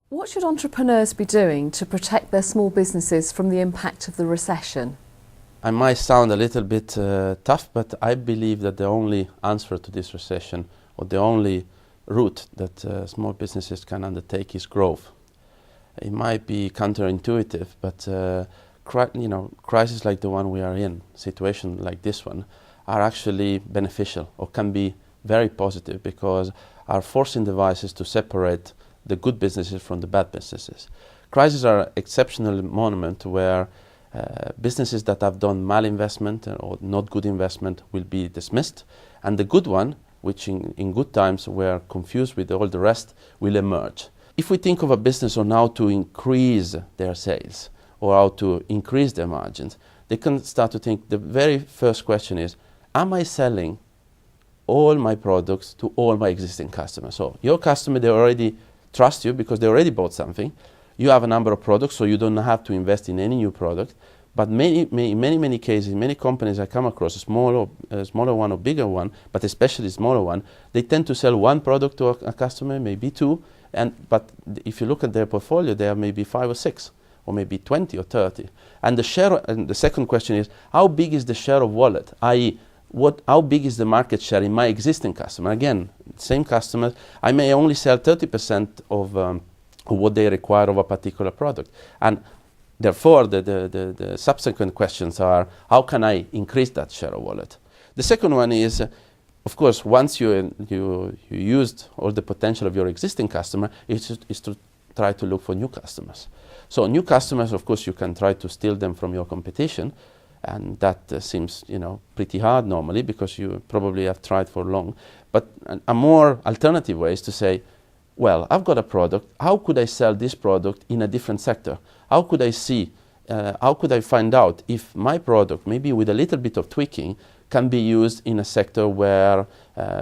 What should entrepreneurs be doing to protect their small businesses from the impact of the recession? I might sound a little bit tough, but I believe that the only answer to this recession, or the only route that small businesses can undertake, is growth. It might be counterintuitive, but crises like the one we are in, situations like this one, are actually beneficial or can be very positive because are forcing devices to separate the good businesses from the bad businesses. Crises are exceptional moment where businesses that have done malinvestment or not good investment will be dismissed, and the good one, which in good times were confused with all the rest, will emerge. If we think of a business on how to increase their sales or how to increase their margins, they can start to think the very first question is, am I selling all my products to all my existing customers? So your customer, they already trust you because they already bought something. You have a number of products, so you don't have to invest in any new product. But in many cases, many companies I come across, a smaller one or bigger one, but especially smaller one, they tend to sell one product to a customer, maybe two, but if you look at their portfolio, there are maybe 5 or 6, or maybe 20 or 30. And the second question is, how big is the share of wallet, i.e., how big is the market share in my existing customer? Again, same customers, I may only sell 30% of what they require of a particular product. And therefore, the subsequent questions are, how can I increase that share of wallet? The second one is, of course, once you used all the potential of your existing customer, is to try to look for new customers. So new customers, of course, you can try to steal them from your competition, and that seems, pretty hard normally because you probably have tried for long. But a more alternative way is to say, well, I've got a product. How could I sell this product in a different sector? How could I see? How could I find out if my product, maybe with a little bit of tweaking, can be used in a sector where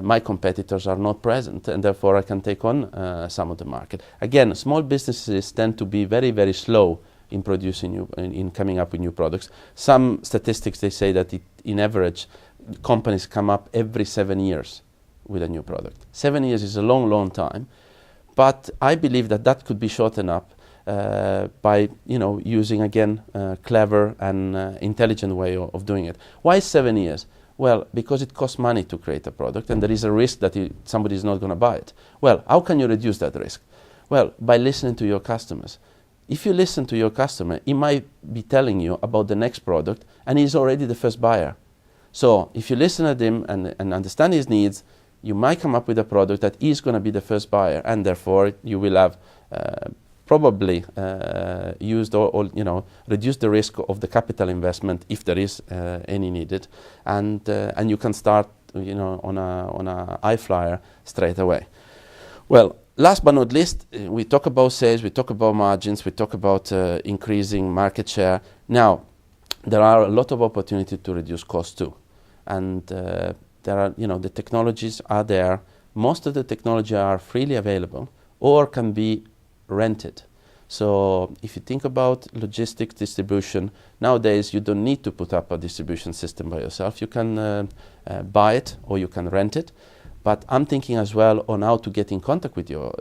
my competitors are not present, and therefore I can take on some of the market. Again, small businesses tend to be very, very slow in producing in coming up with new products. Some statistics, they say that in average, companies come up every 7 years with a new product. 7 years is a long, long time, but I believe that could be shortened up by using again clever and intelligent way of doing it. Why 7 years? Well, because it costs money to create a product, and there is a risk that somebody is not going to buy it. Well, how can you reduce that risk? Well, by listening to your customers. If you listen to your customer, he might be telling you about the next product, and he's already the first buyer. So if you listen to him and understand his needs, you might come up with a product that is going to be the first buyer, and therefore you will have probably used or reduced the risk of the capital investment if there is any needed, and you can start on a high flyer straight away. Well, last but not least, we talk about sales, we talk about margins, we talk about increasing market share. Now, there are a lot of opportunity to reduce costs too, and there are the technologies are there. Most of the technology are freely available or can be rented. So if you think about logistics distribution, nowadays you don't need to put up a distribution system by yourself. You can buy it or you can rent it. But I'm thinking as well on how to get in contact with your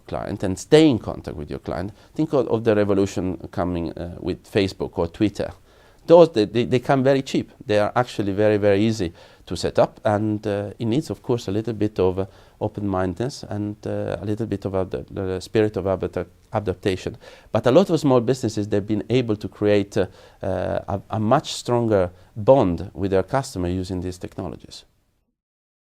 client and stay in contact with your client. Think of the revolution coming with Facebook or Twitter. Those, they come very cheap. They are actually very, very easy to set up, and it needs, of course, a little bit of open-mindedness and a little bit of the spirit of adaptation. But a lot of small businesses, they've been able to create a much stronger bond with their customer using these technologies.